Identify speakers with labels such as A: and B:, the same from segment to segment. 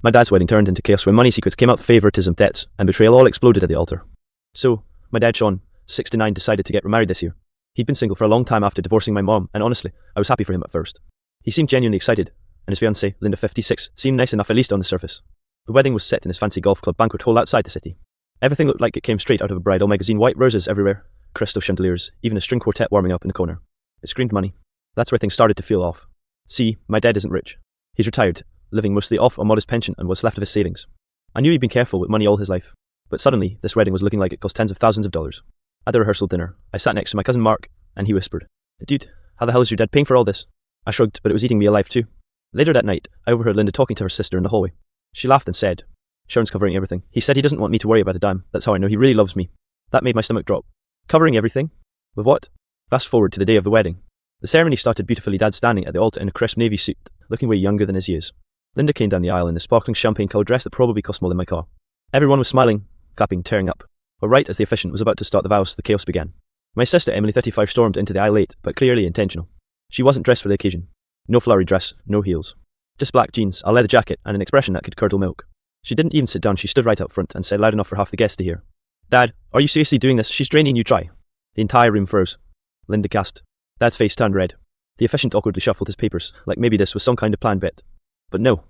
A: My dad's wedding turned into chaos when money secrets came out, favoritism, debts, and betrayal all exploded at the altar. So, my dad Sean, 69, decided to get remarried this year. He'd been single for a long time after divorcing my mom, and honestly, I was happy for him at first. He seemed genuinely excited, and his fiancée, Linda, 56, seemed nice enough at least on the surface. The wedding was set in his fancy golf club banquet hall outside the city. Everything looked like it came straight out of a bridal magazine, white roses everywhere, crystal chandeliers, even a string quartet warming up in the corner. It screamed money. That's where things started to feel off. See, my dad isn't rich. He's retired, living mostly off a modest pension and what's left of his savings. I knew he'd been careful with money all his life, but suddenly this wedding was looking like it cost tens of thousands of dollars. At the rehearsal dinner, I sat next to my cousin Mark, and he whispered, "Dude, how the hell is your dad paying for all this?" I shrugged, but it was eating me alive too. Later that night, I overheard Linda talking to her sister in the hallway. She laughed and said, "Sean's covering everything. He said he doesn't want me to worry about a dime. That's how I know he really loves me." That made my stomach drop. Covering everything? With what? Fast forward to the day of the wedding. The ceremony started beautifully, Dad standing at the altar in a crisp navy suit, looking way younger than his years. Linda came down the aisle in a sparkling champagne-coloured dress that probably cost more than my car. Everyone was smiling, clapping, tearing up. But right as the officiant was about to start the vows, the chaos began. My sister Emily, 35, stormed into the aisle late, but clearly intentional. She wasn't dressed for the occasion. No flowery dress, no heels. Just black jeans, a leather jacket, and an expression that could curdle milk. She didn't even sit down, she stood right out front and said loud enough for half the guests to hear, "Dad, are you seriously doing this? She's draining you dry." The entire room froze. Linda gasped. Dad's face turned red. The officiant awkwardly shuffled his papers, like maybe this was some kind of planned bet. But no.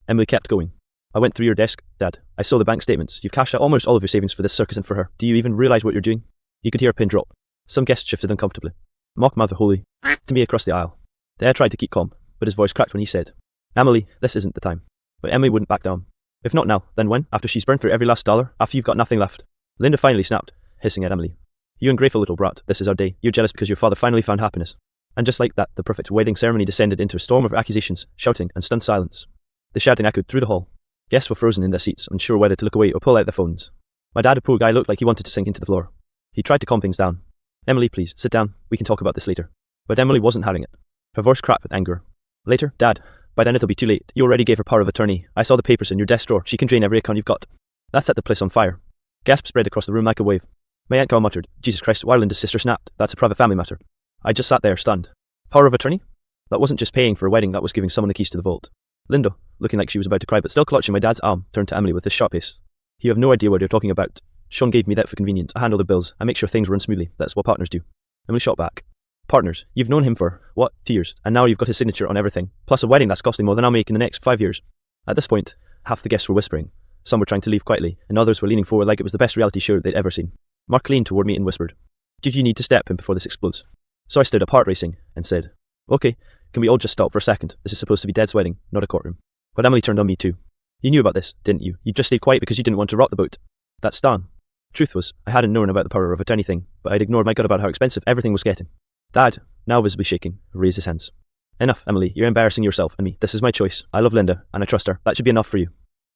A: Emily kept going. "I went through your desk, Dad. I saw the bank statements. You've cashed out almost all of your savings for this circus and for her. Do you even realise what you're doing?" You could hear a pin drop. Some guests shifted uncomfortably. Mock Mother Holy to me across the aisle. Dad tried to keep calm, but his voice cracked when he said, "Emily, this isn't the time." But Emily wouldn't back down. "If not now, then when? After she's burned through every last dollar? After you've got nothing left?" Linda finally snapped, hissing at Emily. "You ungrateful little brat, this is our day. You're jealous because your father finally found happiness." And just like that, the perfect wedding ceremony descended into a storm of accusations, shouting, and stunned silence. The shouting echoed through the hall. Guests were frozen in their seats, unsure whether to look away or pull out their phones. My dad, a poor guy, looked like he wanted to sink into the floor. He tried to calm things down. "Emily, please, sit down. We can talk about this later." But Emily wasn't having it. Her voice cracked with anger. "Later? Dad, by then it'll be too late. You already gave her power of attorney. I saw the papers in your desk drawer. She can drain every account you've got. That set the place on fire." Gasps spread across the room like a wave. My Aunt Carl muttered, "Jesus Christ," while Linda's sister snapped, "That's a private family matter." I just sat there, stunned. Power of attorney? That wasn't just paying for a wedding, that was giving someone the keys to the vault. Linda, looking like she was about to cry but still clutching my dad's arm, turned to Emily with this sharp pace. "You have no idea what you're talking about. Sean gave me that for convenience. I handle the bills. I make sure things run smoothly. That's what partners do." Emily shot back. "Partners? You've known him for, what, 2 years, and now you've got his signature on everything, plus a wedding that's costing more than I'll make in the next 5 years. At this point, half the guests were whispering. Some were trying to leave quietly, and others were leaning forward like it was the best reality show they'd ever seen. Mark leaned toward me and whispered, "Did you need to step in before this explodes?" So I stood up, heart racing, and said, "Okay, can we all just stop for a second? This is supposed to be Dad's wedding, not a courtroom." But Emily turned on me too. "You knew about this, didn't you? You just stayed quiet because you didn't want to rock the boat." That stung. Truth was, I hadn't known about the power of attorney thing, but I'd ignored my gut about how expensive everything was getting. Dad, now visibly shaking, raised his hands. "Enough, Emily, you're embarrassing yourself and me. This is my choice. I love Linda, and I trust her. That should be enough for you."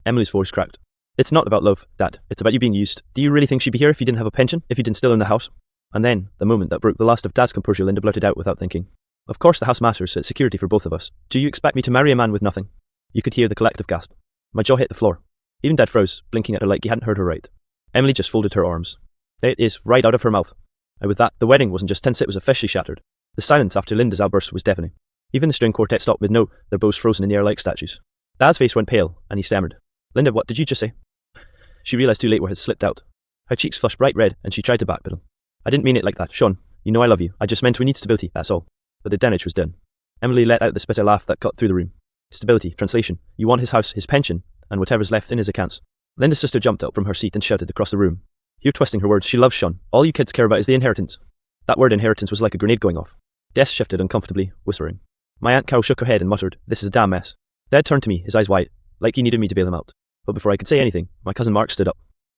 A: Emily's voice cracked. "It's not about love, Dad. It's about you being used. Do you really think she'd be here if you didn't have a pension, if you didn't still own the house?" And then, the moment that broke the last of Dad's composure, Linda blurted out without thinking, "Of course the house matters. It's security for both of us. Do you expect me to marry a man with nothing?" You could hear the collective gasp. My jaw hit the floor. Even Dad froze, blinking at her like he hadn't heard her right. Emily just folded her arms. There it is, right out of her mouth. And with that, the wedding wasn't just tense, it was officially shattered. The silence after Linda's outburst was deafening. Even the string quartet stopped mid-note, their bows frozen in the air like statues. Dad's face went pale, and he stammered, "Linda, what did you just say?" She realised too late what had slipped out. Her cheeks flushed bright red, and she tried to backpedal. "I didn't mean it like that, Sean. You know I love you. I just meant we need stability, that's all." But the damage was done. Emily let out the spitter laugh that cut through the room. "Stability, translation. You want his house, his pension, and whatever's left in his accounts." Linda's sister jumped up from her seat and shouted across the room. You're twisting her words. She loves Sean. All you kids care about is the inheritance. That word inheritance was like a grenade going off. Des shifted uncomfortably, whispering. My Aunt Carol shook her head and muttered, "This is a damn mess." Dad turned to me, his eyes wide, like he needed me to bail him out. But before I could say anything, my cousin Mark stood up.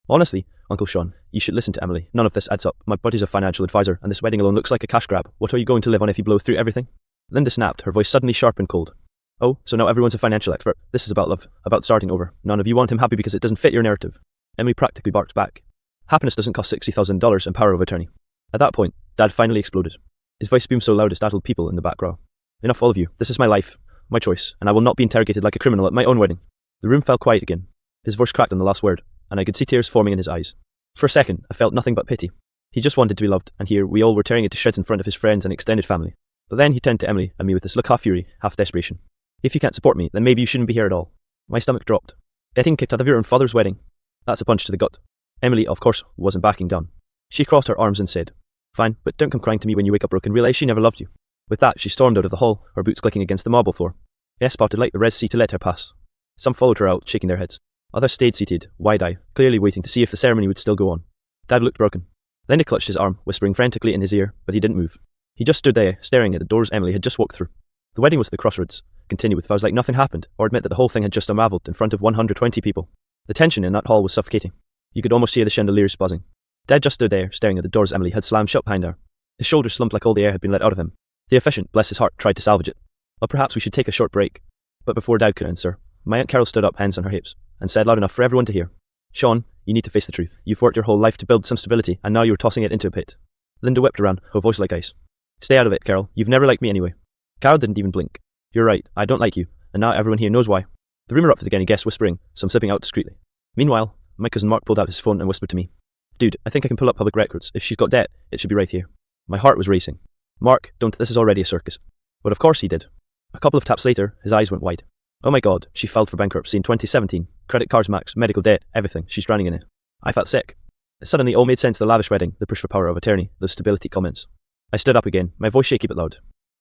A: "Honestly, Uncle Sean, you should listen to Emily. None of this adds up. My buddy's a financial advisor, and this wedding alone looks like a cash grab. What are you going to live on if you blow through everything?" Linda snapped, her voice suddenly sharp and cold. "Oh, so now everyone's a financial expert. This is about love, about starting over. None of you want him happy because it doesn't fit your narrative." Emily practically barked back. "Happiness doesn't cost $60,000 and power of attorney." At that point, Dad finally exploded. His voice boomed so loud it startled people in the back row. "Enough, all of you. This is my life, my choice, and I will not be interrogated like a criminal at my own wedding." The room fell quiet again. His voice cracked on the last word, and I could see tears forming in his eyes. For a second, I felt nothing but pity. He just wanted to be loved, and here we all were tearing it to shreds in front of his friends and extended family. But then he turned to Emily and me with this look half fury, half desperation. "If you can't support me, then maybe you shouldn't be here at all." My stomach dropped. Getting kicked out of your own father's wedding. That's a punch to the gut. Emily, of course, wasn't backing down. She crossed her arms and said, "Fine, but don't come crying to me when you wake up broke and realize she never loved you." With that, she stormed out of the hall, her boots clicking against the marble floor. Guests spotted like the Red Sea to let her pass. Some followed her out, shaking their heads. Others stayed seated, wide-eyed, clearly waiting to see if the ceremony would still go on. Dad looked broken. Linda clutched his arm, whispering frantically in his ear, but he didn't move. He just stood there, staring at the doors Emily had just walked through. The wedding was at the crossroads. Continue with vows like nothing happened, or admit that the whole thing had just unraveled in front of 120 people. The tension in that hall was suffocating. You could almost hear the chandeliers buzzing. Dad just stood there, staring at the doors Emily had slammed shut behind her. His shoulders slumped like all the air had been let out of him. The officiant, bless his heart, tried to salvage it. Well, perhaps we should take a short break. But before Dad could answer, my Aunt Carol stood up, hands on her hips, and said loud enough for everyone to hear, "Sean, you need to face the truth. You've worked your whole life to build some stability, and now you're tossing it into a pit." Linda whipped around, her voice like ice. "Stay out of it, Carol. You've never liked me anyway." Carol didn't even blink. "You're right, I don't like you, and now everyone here knows why." The room erupted again, guests whispering, some slipping out discreetly. Meanwhile, my cousin Mark pulled out his phone and whispered to me, "Dude, I think I can pull up public records. If she's got debt, it should be right here." My heart was racing. "Mark, don't, this is already a circus." But of course he did. A couple of taps later, his eyes went wide. "Oh my god, she filed for bankruptcy in 2017. Credit cards max, medical debt, everything. She's drowning in it." I felt sick. It suddenly all made sense: the lavish wedding, the push for power of attorney, those stability comments. I stood up again, my voice shaky but loud.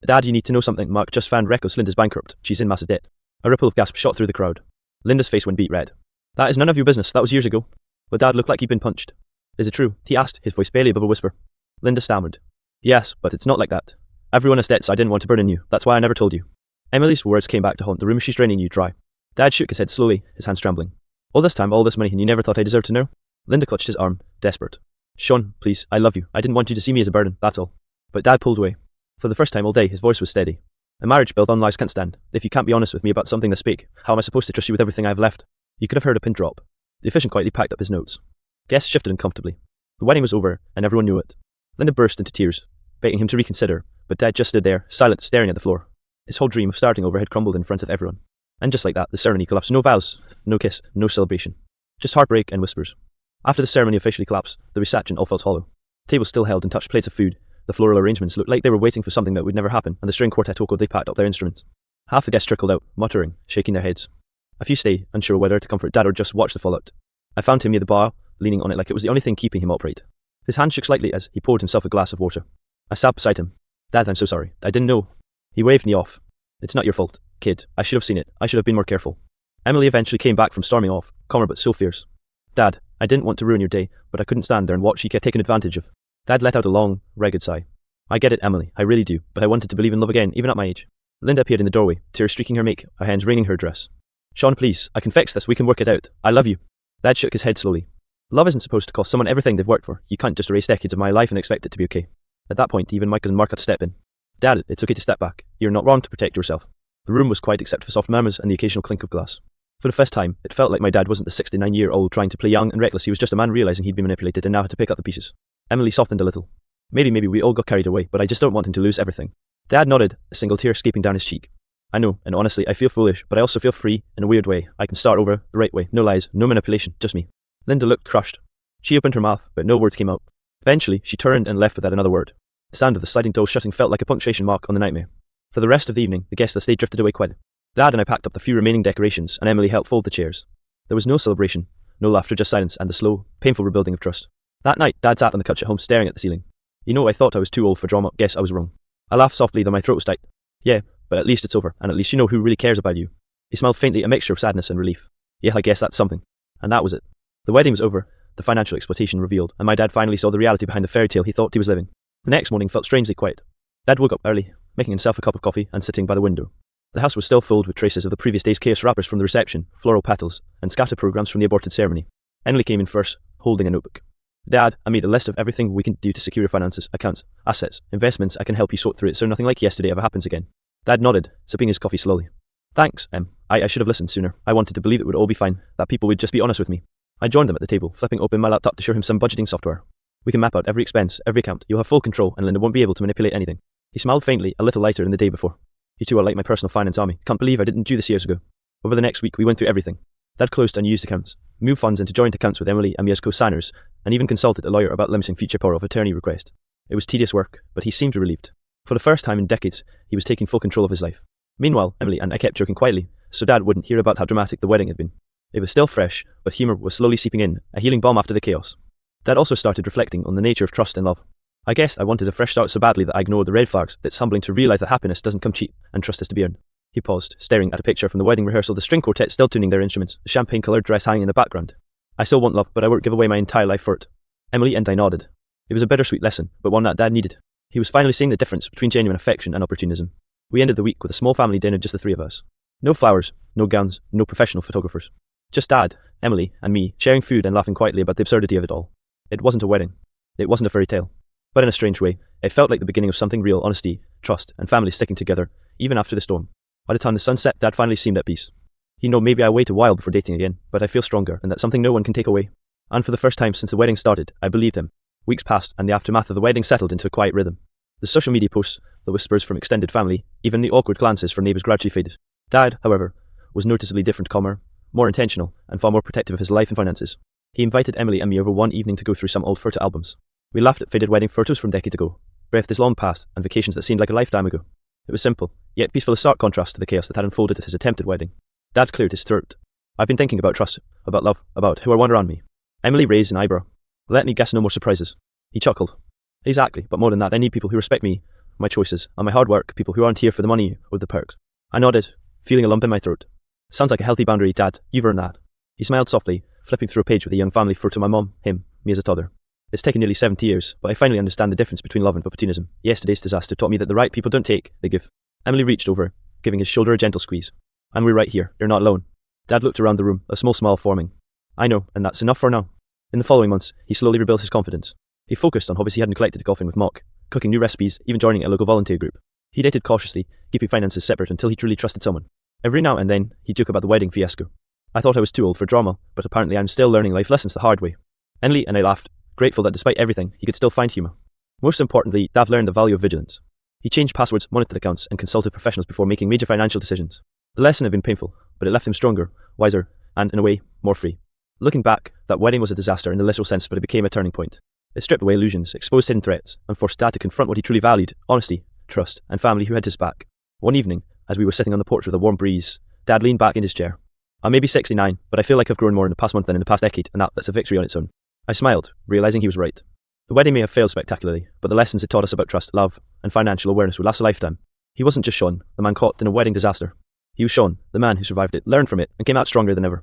A: "Dad, you need to know something. Mark just found records. Linda's bankrupt. She's in massive debt." A ripple of gasps shot through the crowd. Linda's face went beet red. "That is none of your business. That was years ago." But Dad looked like he'd been punched. "Is it true?" he asked, his voice barely above a whisper. Linda stammered. "Yes, but it's not like that. Everyone has debts. I didn't want to burden you. That's why I never told you." Emily's words came back to haunt the room. "She's draining you dry." Dad shook his head slowly, his hands trembling. "All this time, all this money, and you never thought I deserved to know?" Linda clutched his arm, desperate. "Sean, please, I love you. I didn't want you to see me as a burden, that's all." But Dad pulled away. For the first time all day, his voice was steady. "A marriage built on lies can't stand. If you can't be honest with me about something this big, how am I supposed to trust you with everything I've left?" You could have heard a pin drop. The officiant quietly packed up his notes. Guests shifted uncomfortably. The wedding was over, and everyone knew it. Linda burst into tears, begging him to reconsider, but Dad just stood there, silent, staring at the floor. His whole dream of starting over had crumbled in front of everyone. And just like that, the ceremony collapsed. No vows, no kiss, no celebration. Just heartbreak and whispers. After the ceremony officially collapsed, the reception all felt hollow. Tables still held untouched plates of food. The floral arrangements looked like they were waiting for something that would never happen, and the string quartet they packed up their instruments. Half the guests trickled out, muttering, shaking their heads. A few stayed, unsure whether to comfort Dad or just watch the fallout. I found him near the bar, leaning on it like it was the only thing keeping him upright. His hand shook slightly as he poured himself a glass of water. I sat beside him. "Dad, I'm so sorry. I didn't know." He waved me off. "It's not your fault, kid. I should have seen it. I should have been more careful." Emily eventually came back from storming off, calmer but so fierce. "Dad, I didn't want to ruin your day, but I couldn't stand there and watch you get taken advantage of." Dad let out a long, ragged sigh. "I get it, Emily. I really do, but I wanted to believe in love again, even at my age." Linda appeared in the doorway, tears streaking her make, her hands wringing her dress. "Sean, please, I can fix this. We can work it out. I love you." Dad shook his head slowly. "Love isn't supposed to cost someone everything they've worked for. You can't just erase decades of my life and expect it to be okay." At that point, even my cousin Mark had to step in. "Dad, it's okay to step back. You're not wrong to protect yourself." The room was quiet except for soft murmurs and the occasional clink of glass. For the first time, it felt like my dad wasn't the 69-year-old trying to play young and reckless. He was just a man realizing he'd been manipulated and now had to pick up the pieces. Emily softened a little. Maybe we all got carried away, but I just don't want him to lose everything." Dad nodded, a single tear escaping down his cheek. "I know, and honestly, I feel foolish, but I also feel free in a weird way. I can start over, the right way. No lies, no manipulation, just me." Linda looked crushed. She opened her mouth, but no words came out. Eventually, she turned and left without another word. The sound of the sliding door shutting felt like a punctuation mark on the nightmare. For the rest of the evening, the guests that stayed drifted away quietly. Dad and I packed up the few remaining decorations, and Emily helped fold the chairs. There was no celebration, no laughter, just silence and the slow, painful rebuilding of trust. That night, Dad sat on the couch at home staring at the ceiling. "You know, I thought I was too old for drama. Guess I was wrong." I laughed softly, though my throat was tight. "Yeah, but at least it's over, and at least you know who really cares about you." He smiled faintly, a mixture of sadness and relief. "Yeah, I guess that's something." And that was it. The wedding was over, the financial exploitation revealed, and my dad finally saw the reality behind the fairy tale he thought he was living. The next morning felt strangely quiet. Dad woke up early, making himself a cup of coffee and sitting by the window. The house was still filled with traces of the previous day's chaos, wrappers from the reception, floral petals, and scattered programs from the aborted ceremony. Emily came in first, holding a notebook. "Dad, I made a list of everything we can do to secure your finances, accounts, assets, investments. I can help you sort through it so nothing like yesterday ever happens again." Dad nodded, sipping his coffee slowly. "Thanks, Em. I should have listened sooner. I wanted to believe it would all be fine, that people would just be honest with me." I joined them at the table, flipping open my laptop to show him some budgeting software. "We can map out every expense, every account. You'll have full control, and Linda won't be able to manipulate anything." He smiled faintly, a little lighter than the day before. "You two are like my personal finance army. Can't believe I didn't do this years ago." Over the next week, we went through everything. Dad closed unused accounts, moved funds into joint accounts with Emily and me as co-signers, and even consulted a lawyer about limiting future power of attorney request. It was tedious work, but he seemed relieved. For the first time in decades, he was taking full control of his life. Meanwhile, Emily and I kept joking quietly, so Dad wouldn't hear about how dramatic the wedding had been. It was still fresh, but humour was slowly seeping in, a healing balm after the chaos. Dad also started reflecting on the nature of trust and love. I guess I wanted a fresh start so badly that I ignored the red flags. It's humbling to realise that happiness doesn't come cheap, and trust is to be earned. He paused, staring at a picture from the wedding rehearsal, the string quartet still tuning their instruments, the champagne-coloured dress hanging in the background. I still want love, but I won't give away my entire life for it. Emily and I nodded. It was a bittersweet lesson, but one that Dad needed. He was finally seeing the difference between genuine affection and opportunism. We ended the week with a small family dinner, just the three of us. No flowers, no gowns, no professional photographers. Just Dad, Emily, and me, sharing food and laughing quietly about the absurdity of it all. It wasn't a wedding. It wasn't a fairy tale. But in a strange way, it felt like the beginning of something real: honesty, trust, and family sticking together, even after the storm. By the time the sun set, Dad finally seemed at peace. He knew maybe I wait a while before dating again, but I feel stronger, and that's something no one can take away. And for the first time since the wedding started, I believed him. Weeks passed, and the aftermath of the wedding settled into a quiet rhythm. The social media posts, the whispers from extended family, even the awkward glances from neighbours gradually faded. Dad, however, was noticeably different, calmer, more intentional, and far more protective of his life and finances. He invited Emily and me over one evening to go through some old photo albums. We laughed at faded wedding photos from decades ago, breathed as long past, and vacations that seemed like a lifetime ago. It was simple, yet peaceful, a stark contrast to the chaos that had unfolded at his attempted wedding. Dad cleared his throat. I've been thinking about trust, about love, about who I want around me. Emily raised an eyebrow. Let me guess, no more surprises. He chuckled. Exactly, but more than that, I need people who respect me, my choices, and my hard work, people who aren't here for the money or the perks. I nodded, feeling a lump in my throat. Sounds like a healthy boundary, Dad. You've earned that. He smiled softly, flipping through a page with a young family photo: my mom, him, me as a toddler. It's taken nearly 70 years, but I finally understand the difference between love and opportunism. Yesterday's disaster taught me that the right people don't take, they give. Emily reached over, giving his shoulder a gentle squeeze. And we're right here, you're not alone. Dad looked around the room, a small smile forming. I know, and that's enough for now. In the following months, he slowly rebuilt his confidence. He focused on hobbies he hadn't neglected: golfing with Mock, cooking new recipes, even joining a local volunteer group. He dated cautiously, keeping finances separate until he truly trusted someone. Every now and then, he'd joke about the wedding fiasco. I thought I was too old for drama, but apparently I'm still learning life lessons the hard way. Emily and I laughed, grateful that despite everything, he could still find humour. Most importantly, Dav learned the value of vigilance. He changed passwords, monitored accounts, and consulted professionals before making major financial decisions. The lesson had been painful, but it left him stronger, wiser, and, in a way, more free. Looking back, that wedding was a disaster in the literal sense, but it became a turning point. It stripped away illusions, exposed hidden threats, and forced Dad to confront what he truly valued: honesty, trust, and family who had his back. One evening, as we were sitting on the porch with a warm breeze, Dad leaned back in his chair. I may be 69, but I feel like I've grown more in the past month than in the past decade, and that's a victory on its own. I smiled, realising he was right. The wedding may have failed spectacularly, but the lessons it taught us about trust, love, and financial awareness would last a lifetime. He wasn't just Sean, the man caught in a wedding disaster. He was Sean, the man who survived it, learned from it, and came out stronger than ever.